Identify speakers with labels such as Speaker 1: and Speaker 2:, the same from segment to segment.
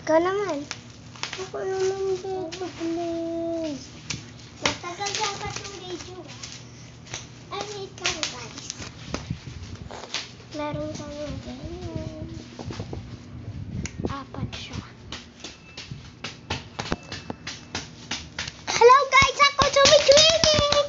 Speaker 1: Ikaw naman. Ako naman dito, please. Matagal dapat yung video. Ay, wait lang, guys. Meron kami ganyan. 4 siya. Hello guys! Ako sumitwinig!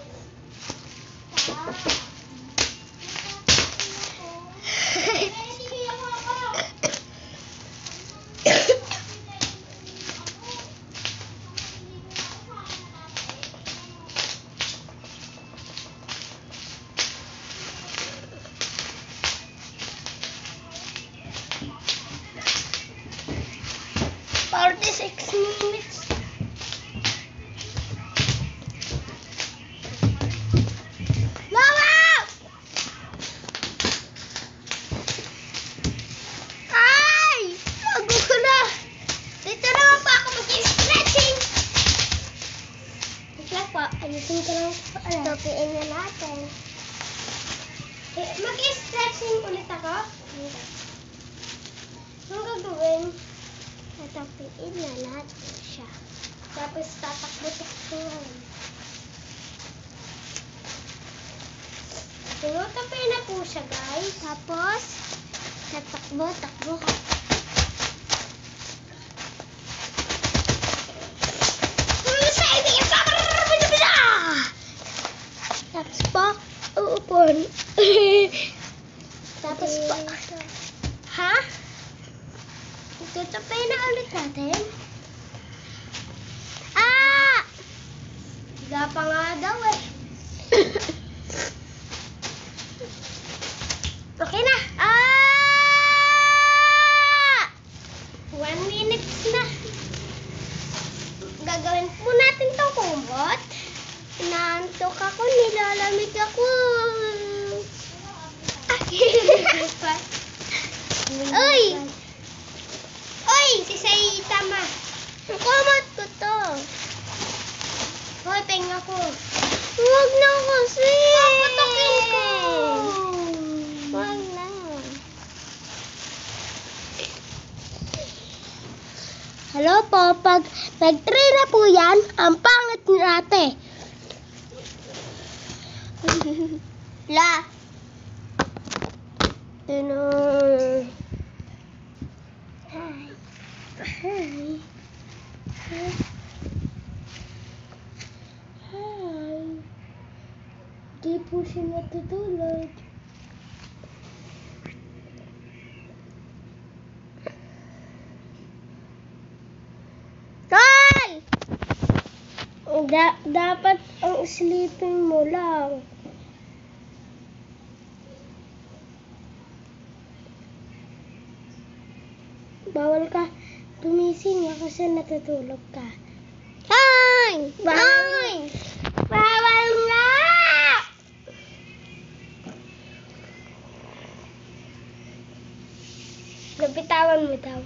Speaker 1: Minutes. Mama! Ay! Lago ko na. Dito naman pa ako mag-stretching. Wait pa. Ayusin ko lang. Stopiin na natin. Mag-stretching ulit ako. Anong gagawin? Tatapiin na natin siya. Tapos tatakbo-takbuhan. Tinutapin na po siya, guys. Tapos, tatakbo-takbo. Tapos po, uupon. Tapos po. Ha? Tutupin na ulit natin. Ah! Higa pa nga daw eh. Okay na. Ah! 1 minute na. Gagawin po natin itong kumot. Inaantok ako, nilalamig ako. Uy! Uy! Si Saitama. Kumot ko to. Hoy, penga ko. Huwag na kasi. Paputokin ko. Huwag na. Hello po, pag nag-try na po yan, ang pangit natin. La. Hi. Hi. Hi. Di po siya natutulog. Hi! Dapat ang sleeping mo lang. Bawal ka tumising kasi natutulog ka. Hi! Hi! Bawal nga! Nabitawan mo daw.